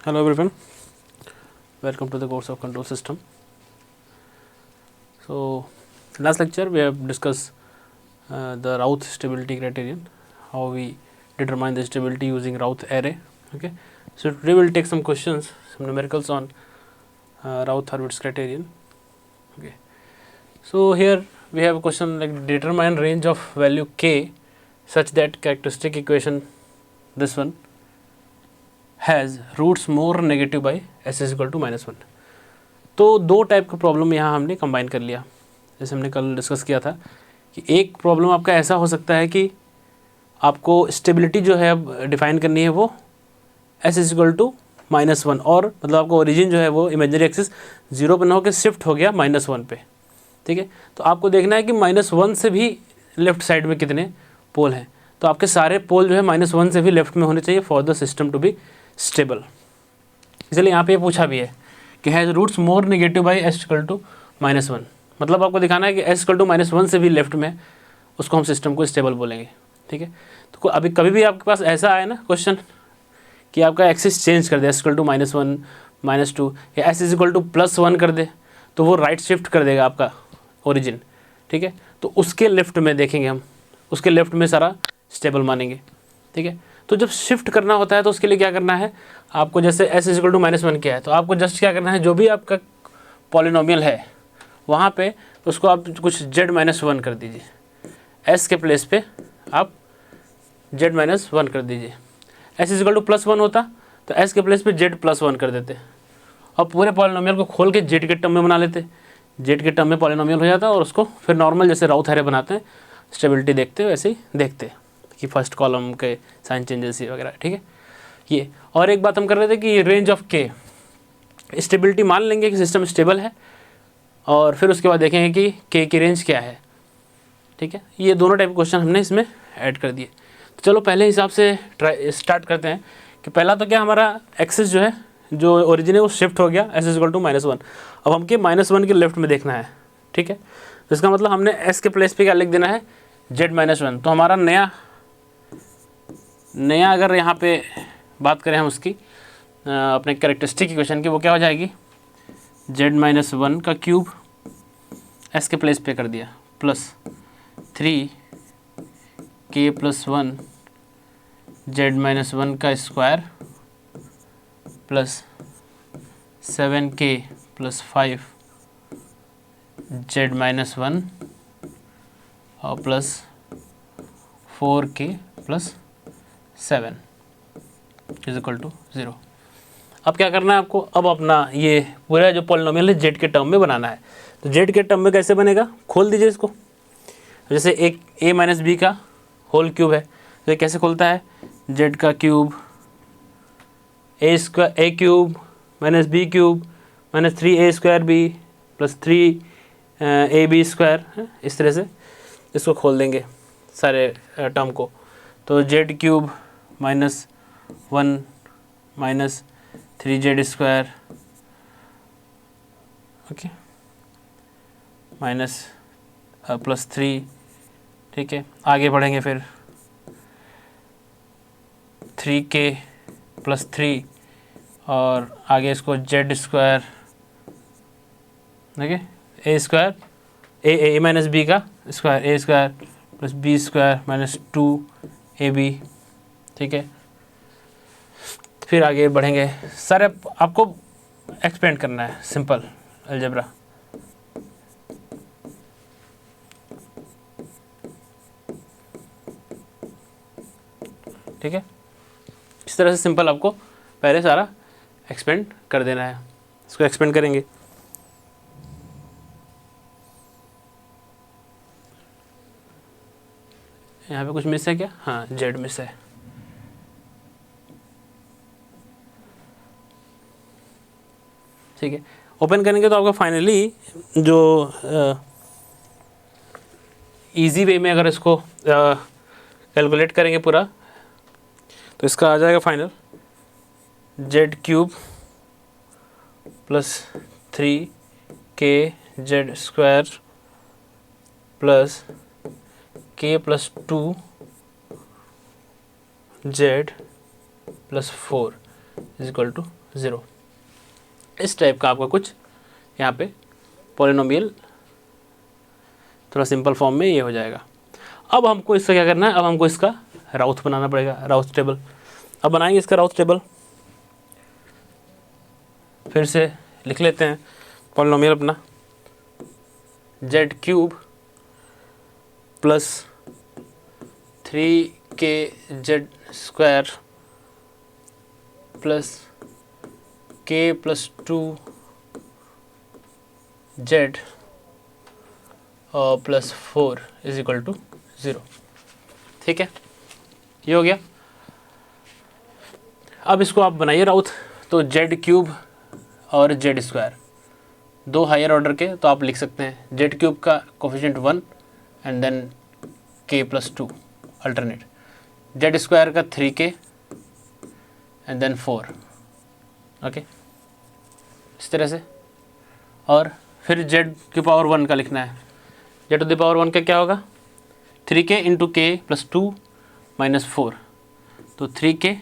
Hello everyone, welcome to the course of control system. So last lecture we have discussed the Routh stability criterion, how we determine the stability using Routh array. Okay, so today we will take some questions, some numericals on Routh-Hurwitz criterion. Okay, so here we have a question like determine range of value k such that characteristic equation, this one, has roots more negative by S is equal to -1। तो दो type का problem यहाँ हमने combine कर लिया। जैसे हमने कल डिस्कस किया था कि एक प्रॉब्लम आपका ऐसा हो सकता है कि आपको स्टेबिलिटी जो है अब डिफाइन करनी है वो एस इज इक्वल टू -1 और मतलब आपको ओरिजिन जो है वो इमेजिनरी एक्सिस 0 पर न होकर शिफ्ट हो गया -1 पे। ठीक है, तो आपको देखना है कि -1 से भी लेफ्ट साइड में कितने पोल हैं। तो आपके सारे पोल जो है -1 से भी लेफ्ट में होने चाहिए for the system to be stable. इसलिए यहाँ पे पूछा भी है कि has roots more negative by s equal to -1, मतलब आपको दिखाना है कि एस इक्वल टू -1 से भी लेफ्ट में, उसको हम सिस्टम को स्टेबल बोलेंगे। ठीक है, तो अभी कभी भी आपके पास ऐसा आए ना क्वेश्चन कि आपका एक्सिस चेंज कर दे, एस इक्वल टू -1 -2 या एस इज इक्वल टू +1 कर दे, तो वो राइट शिफ्ट कर देगा आपका ओरिजिन। ठीक है, तो उसके लेफ्ट में देखेंगे हम, उसके लेफ्ट में सारा स्टेबल मानेंगे। ठीक है, तो जब शिफ्ट करना होता है तो उसके लिए क्या करना है आपको, जैसे एस इज इक्वल टू -1 किया है तो आपको जस्ट क्या करना है, जो भी आपका पॉलिनोमियल है वहाँ पे उसको आप कुछ z-1 कर दीजिए, s के प्लेस पे आप z-1 कर दीजिए। s इज इक्वल टू +1 होता तो s के प्लेस पे z+1 कर देते और पूरे पॉलिनोमियल को खोल के z के टर्म में बना लेते, z के टर्म में पॉलिनोमियल हो जाता और उसको फिर नॉर्मल जैसे राउथ एरे बनाते हैं स्टेबिलिटी देखते वैसे ही देखते कि फर्स्ट कॉलम के साइन चेंजेस वगैरह। ठीक है, ये और एक बात हम कर रहे थे कि रेंज ऑफ के, स्टेबिलिटी मान लेंगे कि सिस्टम स्टेबल है और फिर उसके बाद देखेंगे कि के की रेंज क्या है। ठीक है, ये दोनों टाइप के क्वेश्चन हमने इसमें ऐड कर दिए। तो चलो पहले हिसाब से स्टार्ट करते हैं कि पहला तो क्या हमारा एक्सिस जो है, जो ओरिजिन है वो शिफ्ट हो गया एस इज इक्वल टू -1। अब हमके -1 के लेफ्ट में देखना है। ठीक है, तो इसका मतलब हमने एस के प्लेस पे क्या लिख देना है, z-1। तो हमारा नया अगर यहाँ पे बात करें हम उसकी अपने कैरेक्टरिस्टिक इक्वेशन की, वो क्या हो जाएगी, z-1 का क्यूब s के प्लेस पे कर दिया +3k+1 z-1 का स्क्वायर +7k+5 z-1 और +4k+7 इज इक्वल टू 0। अब क्या करना है आपको, अब अपना ये पूरा जो पॉलिनोमियल है जेड के टर्म में बनाना है। तो जेड के टर्म में कैसे बनेगा, खोल दीजिए इसको। जैसे एक a माइनस बी का होल क्यूब है तो ये कैसे खोलता है, जेड का cube a cube minus b cube minus 3a² b plus 3ab square, इस तरह से इसको खोल देंगे सारे टर्म को। तो Z cube -1 minus 3z² okay minus +3। ठीक है, आगे बढ़ेंगे फिर 3k+3 और आगे इसको z², ठीक है, a माइनस बी का square a² plus b² minus 2ab। ठीक है, फिर आगे बढ़ेंगे, सारे आपको एक्सपेंड करना है, सिंपल अलजेब्रा। ठीक है, इस तरह से सिंपल आपको पहले सारा एक्सपेंड कर देना है। इसको एक्सपेंड करेंगे, यहाँ पे कुछ मिस है क्या, हाँ जेड मिस है। ठीक है, ओपन करेंगे तो आपका फाइनली जो इजी वे में अगर इसको कैलकुलेट करेंगे पूरा तो इसका आ जाएगा final z³ plus 3kz² plus k+2 z+4 is equal to 0। इस टाइप का आपका कुछ यहाँ पे पॉलिनोमियल थोड़ा सिंपल फॉर्म में ये हो जाएगा। अब हमको इसका क्या करना है, अब हमको इसका राउथ बनाना पड़ेगा, राउथ टेबल। अब बनाएंगे इसका राउथ टेबल, फिर से लिख लेते हैं पॉलिनोमियल अपना z³ plus 3kz² plus k plus 2z और प्लस 4 इज इक्वल टू 0। ठीक है, ये हो गया। अब इसको आप बनाइए राउथ। तो z³ और z², दो हायर ऑर्डर के, तो आप लिख सकते हैं z³ का coefficient 1 and then k plus 2 alternate, z² का 3k एंड देन 4। ओके, इस तरह से। और फिर z⁴ का लिखना है। z⁴ का क्या होगा, 3k into k plus 2 minus 4, तो 3k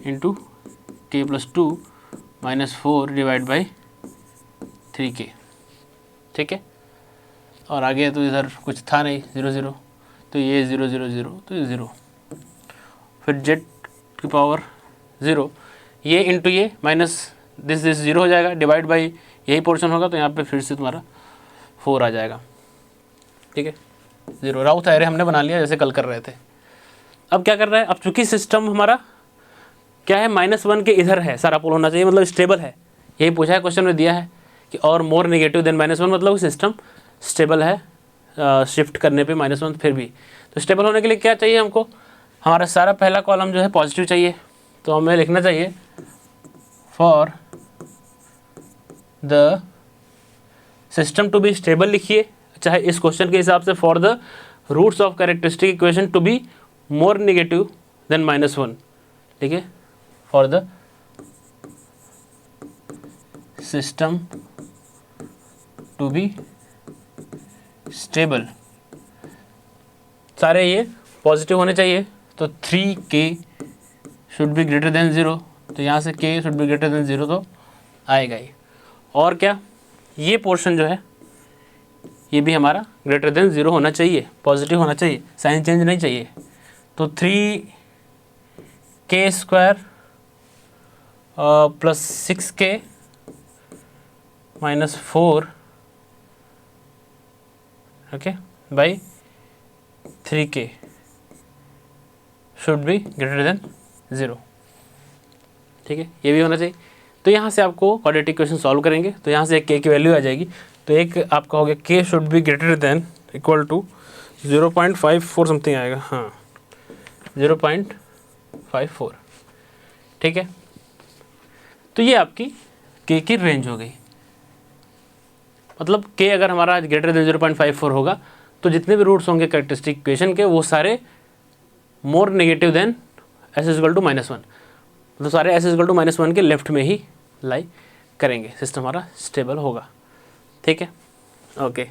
into k plus 2 minus 4 divide by 3k। ठीक है, और आगे तो इधर कुछ था नहीं, 0 0, तो ये 0 0 0, तो ये 0। फिर z⁴, ये इंटू ये माइनस दिस 0 हो जाएगा, डिवाइड बाई यही पोर्शन होगा, तो यहाँ पे फिर से तुम्हारा 4 आ जाएगा। ठीक है, 0 राउथ एरे हमने बना लिया जैसे कल कर रहे थे। अब क्या कर रहा है, अब चूंकि सिस्टम हमारा क्या है, -1 के इधर है, सारा पोल होना चाहिए, मतलब स्टेबल है। यही पूछा है क्वेश्चन में, दिया है कि और मोर नेगेटिव देन -1, मतलब सिस्टम स्टेबल है, शिफ्ट करने पे -1 फिर भी। तो स्टेबल होने के लिए क्या चाहिए हमको, हमारा सारा पहला कॉलम जो है पॉजिटिव चाहिए। तो हमें लिखना चाहिए for the system to be stable, लिखिए चाहे इस क्वेश्चन के हिसाब से, for the roots of characteristic equation to be more negative than -1। ठीक है, for the system to be stable, सारे ये पॉजिटिव होने चाहिए। तो 3k should be greater than 0, तो यहाँ से k should be greater than 0 तो आएगा ही। और क्या, ये पोर्शन जो है ये भी हमारा ग्रेटर देन 0 होना चाहिए, पॉजिटिव होना चाहिए, साइन चेंज नहीं चाहिए। तो 3k² plus 6k minus 4 okay by 3k should be greater than 0। ठीक है, ये भी होना चाहिए। तो यहाँ से आपको क्वाड्रेटिक इक्वेशन सॉल्व करेंगे, तो यहाँ से एक k की वैल्यू आ जाएगी। तो एक आपका हो गया k should be greater than equal to 0.54 something आएगा, हाँ 0.54। ठीक है, तो ये आपकी k की रेंज हो गई। मतलब k अगर हमारा ग्रेटर देन 0.54 होगा तो जितने भी रूट्स होंगे कैरेक्टरिस्टिक इक्वेशन के वो सारे more negative than s equal to -1, मतलब सारे s इक्वल टू -1 के लेफ्ट में ही लाई करेंगे, सिस्टम हमारा स्टेबल होगा। ठीक है, ओके।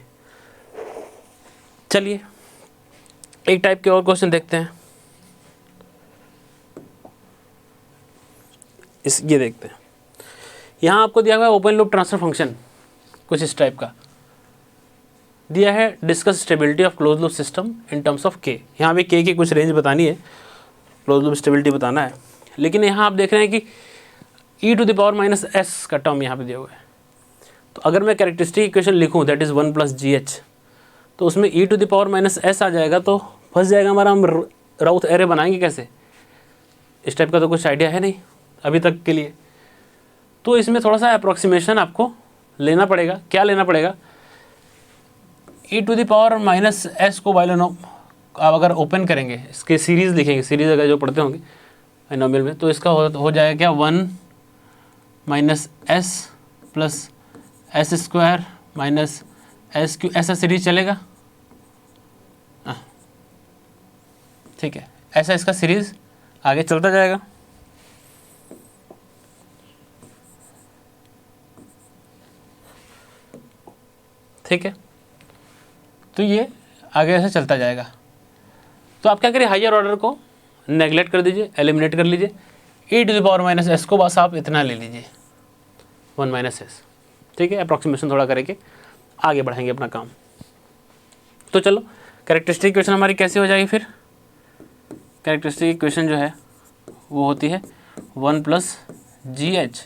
चलिए एक टाइप के और क्वेश्चन देखते हैं। ये देखते हैं, यहाँ आपको दिया हुआ है ओपन लूप ट्रांसफर फंक्शन, कुछ इस टाइप का दिया है। Discuss stability of close loop system in terms of k। यहाँ भी k की कुछ रेंज बतानी है, क्लोज लूप स्टेबिलिटी बताना है। लेकिन यहाँ आप देख रहे हैं कि e⁻⁻s का टर्म यहाँ पे दिया हुआ है। तो अगर मैं कैरेक्टरिस्टिक इक्वेशन लिखूँ दैट इज़ 1 + gh, तो उसमें e⁻⁻s आ जाएगा, तो फंस जाएगा हमारा। हम राउथ एरे बनाएंगे कैसे, इस टाइप का तो कुछ आइडिया है नहीं अभी तक के लिए। तो इसमें थोड़ा सा अप्रॉक्सीमेशन आपको लेना पड़ेगा। क्या लेना पड़ेगा, e⁻⁻s को बाइनोमियल आप अगर ओपन करेंगे, इसके सीरीज़ लिखेंगे, सीरीज़ अगर जो पढ़ते होंगे बाइनोमियल में, तो इसका हो जाएगा क्या 1 - s plus s² minus s³, ऐसा सीरीज चलेगा। ठीक है, ऐसा इसका सीरीज आगे चलता जाएगा। ठीक है, तो ये आगे ऐसे चलता जाएगा। तो आप क्या करिए, हायर ऑर्डर को नेगलेक्ट कर दीजिए, एलिमिनेट कर लीजिए। e⁻⁻s को बस आप इतना ले लीजिए 1 - s, ठीक है। अप्रॉक्सीमेशन थोड़ा करके आगे बढ़ाएंगे अपना काम। तो चलो कैरेक्टरिस्टिक इक्वेशन हमारी कैसे हो जाएगी फिर। कैरेक्टरिस्टिक इक्वेशन जो है वो होती है 1 + GH,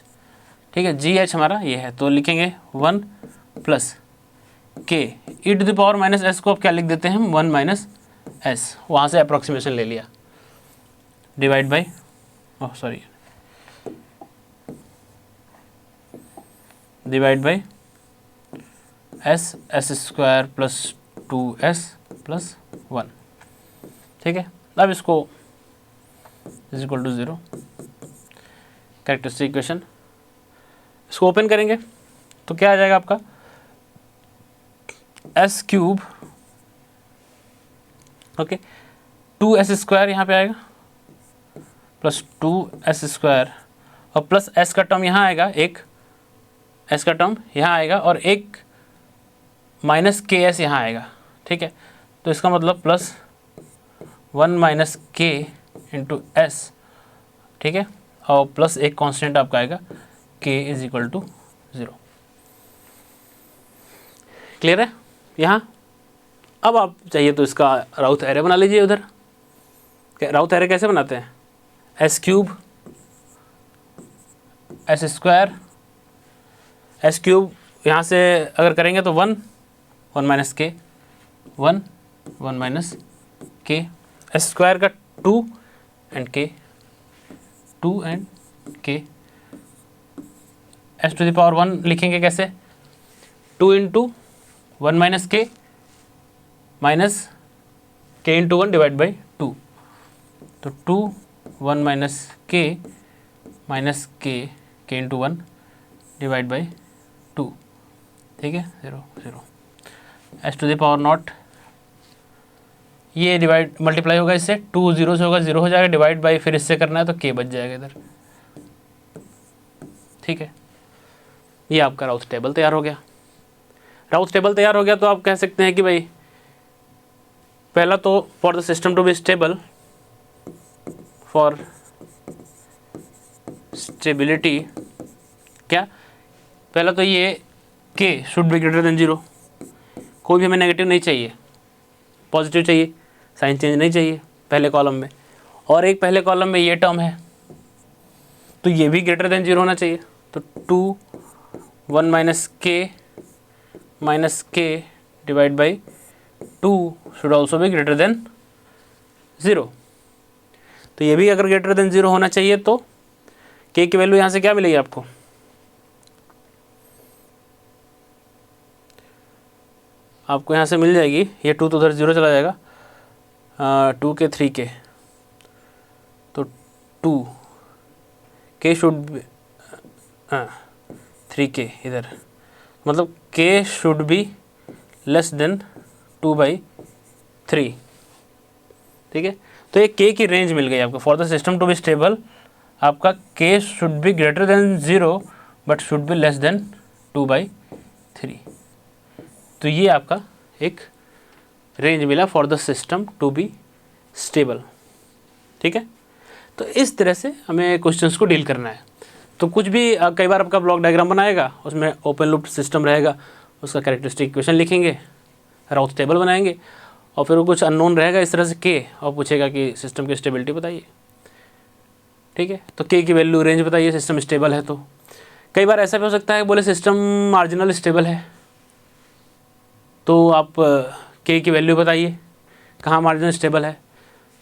ठीक है। GH हमारा ये है, तो लिखेंगे 1 + k e⁻⁻s को अब क्या लिख देते हैं हम 1 - s, वहाँ से अप्रॉक्सीमेशन ले लिया, divide by divide by s² + 2s + 1, ठीक है। अब इसको = 0 कैरेक्टरिस्टिक इक्वेशन, इसको ओपन करेंगे तो क्या आ जाएगा आपका s³ ओके 2s² यहाँ पे आएगा प्लस 2s² और प्लस s का टर्म यहाँ आएगा, एक s का टर्म यहाँ आएगा और एक -ks यहाँ आएगा, ठीक है। तो इसका मतलब प्लस 1 - k × s, ठीक है, और प्लस एक कांस्टेंट आपका आएगा k = 0। क्लियर है यहाँ। अब आप चाहिए तो इसका राउथ एरे बना लीजिए उधर। राउथ एरे कैसे बनाते हैं, s³ s² s³ यहाँ से अगर करेंगे तो 1 - k 1 - k s² का 2 and k 2 and k s⁻1 लिखेंगे कैसे 2 × 1 - k minus k × 1 divide by 2, तो 2 1 - k minus k × 1 divide by 2, ठीक है 0 0 s⁻0 ये डिवाइड मल्टीप्लाई होगा इससे 2 0 से होगा 0 हो जाएगा, डिवाइड बाई फिर इससे करना है तो k बच जाएगा इधर, ठीक है। ये आपका राउथ टेबल तैयार हो गया। राउथ टेबल तैयार हो गया तो आप कह सकते हैं कि भाई पहला तो for the system to be stable, for stability क्या, पहला तो ये k should be greater than 0, कोई भी हमें नेगेटिव नहीं चाहिए, पॉजिटिव चाहिए, साइन चेंज नहीं चाहिए पहले कॉलम में, और एक पहले कॉलम में ये टर्म है तो ये भी ग्रेटर देन 0 होना चाहिए, तो 2 1 - k minus k divide by 2 should also भी ग्रेटर देन 0, तो ये भी अगर ग्रेटर देन 0 होना चाहिए तो k की वैल्यू यहाँ से क्या मिलेगी आपको, आपको यहाँ से मिल जाएगी, ये 2 तो उधर 0 चला जाएगा, 2k 3k, तो 2k शुड 3k इधर, मतलब k should be less than 2/3, ठीक है। तो ये k की रेंज मिल गई आपको, for the system to be stable आपका k should be greater than 0 but should be less than 2/3, तो ये आपका एक रेंज मिला for the system to be stable, ठीक है। तो इस तरह से हमें क्वेश्चंस को डील करना है। तो कुछ भी कई बार आपका ब्लॉक डायग्राम बनाएगा, उसमें ओपन लूप सिस्टम रहेगा, उसका कैरेक्टरिस्टिक इक्वेशन लिखेंगे, राउथ टेबल बनाएंगे, और फिर वो कुछ अननोन रहेगा इस तरह से k, और पूछेगा कि सिस्टम की स्टेबिलिटी बताइए, ठीक है। तो k की वैल्यू रेंज बताइए, सिस्टम स्टेबल है। तो कई बार ऐसा भी हो सकता है बोले सिस्टम मार्जिनल स्टेबल है, तो आप k की वैल्यू बताइए कहाँ मार्जिनल स्टेबल है,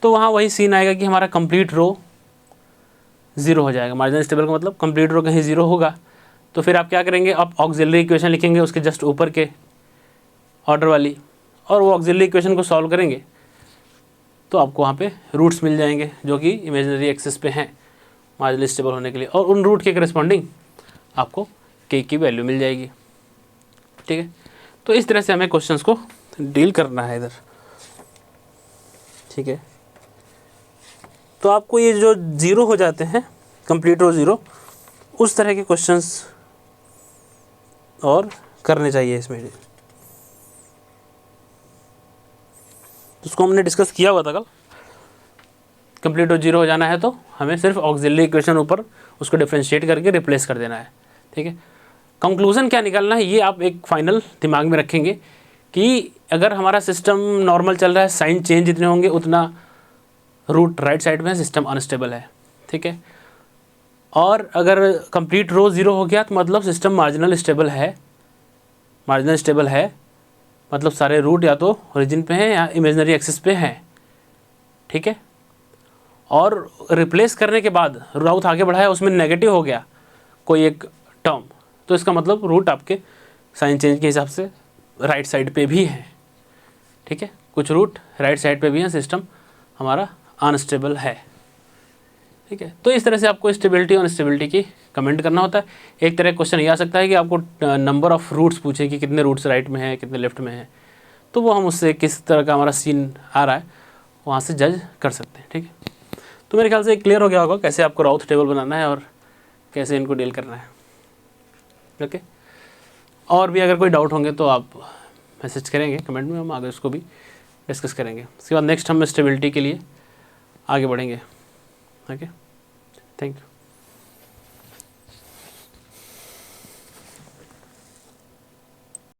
तो वहाँ वही सीन आएगा कि हमारा कंप्लीट रो 0 हो जाएगा। मार्जिनल स्टेबल का मतलब कंप्लीट रो कहीं 0 होगा, तो फिर आप क्या करेंगे, आप ऑक्सिलरी इक्वेशन लिखेंगे उसके जस्ट ऊपर के ऑर्डर वाली, और वो ऑक्सिलरी इक्वेशन को सॉल्व करेंगे तो आपको वहाँ पे रूट्स मिल जाएंगे जो कि इमेजिनरी एक्सिस पे हैं मार्जिनल स्टेबल होने के लिए, और उन रूट के करस्पॉन्डिंग आपको k की वैल्यू मिल जाएगी, ठीक है। तो इस तरह से हमें क्वेश्चंस को डील करना है इधर, ठीक है। तो आपको ये जो 0 हो जाते हैं कंप्लीट रो 0, उस तरह के क्वेश्चंस और करने चाहिए इसमें, उसको हमने डिस्कस किया हुआ था कल, कंप्लीट और जीरो हो जाना है तो हमें सिर्फ ऑक्सिलरी इक्वेशन ऊपर उसको डिफ्रेंशिएट करके रिप्लेस कर देना है, ठीक है। कंक्लूज़न क्या निकालना है ये आप एक फाइनल दिमाग में रखेंगे कि अगर हमारा सिस्टम नॉर्मल चल रहा है, साइन चेंज जितने होंगे उतना रूट राइट साइड में है, सिस्टम अनस्टेबल है, ठीक है। और अगर कंप्लीट रो ज़ीरो हो गया तो मतलब सिस्टम मार्जिनल स्टेबल है, मार्जिनल स्टेबल है मतलब सारे रूट या तो ओरिजिन पे हैं या इमेजिनरी एक्सिस पे हैं, ठीक है। और रिप्लेस करने के बाद राउथ आगे बढ़ाया उसमें नेगेटिव हो गया कोई एक टर्म, तो इसका मतलब रूट आपके साइन चेंज के हिसाब से राइट साइड पे भी है, ठीक है। कुछ रूट राइट साइड पे भी हैं, सिस्टम हमारा अनस्टेबल है, ठीक है। तो इस तरह से आपको स्टेबिलिटी और अनस्टेबिलिटी की कमेंट करना होता है। एक तरह का क्वेश्चन ये आ सकता है कि आपको नंबर ऑफ रूट्स पूछे कि कितने रूट्स राइट में हैं कितने लेफ्ट में हैं, तो वो हम उससे किस तरह का हमारा सीन आ रहा है वहाँ से जज कर सकते हैं, ठीक है। तो मेरे ख्याल से क्लियर हो गया होगा कैसे आपको राउथ टेबल बनाना है और कैसे इनको डील करना है, ओके। और भी अगर कोई डाउट होंगे तो आप मैसेज करेंगे कमेंट में, हम आगे उसको भी डिस्कस करेंगे। उसके बाद नेक्स्ट हम स्टेबिलिटी के लिए आगे बढ़ेंगे, ओके। Thank you.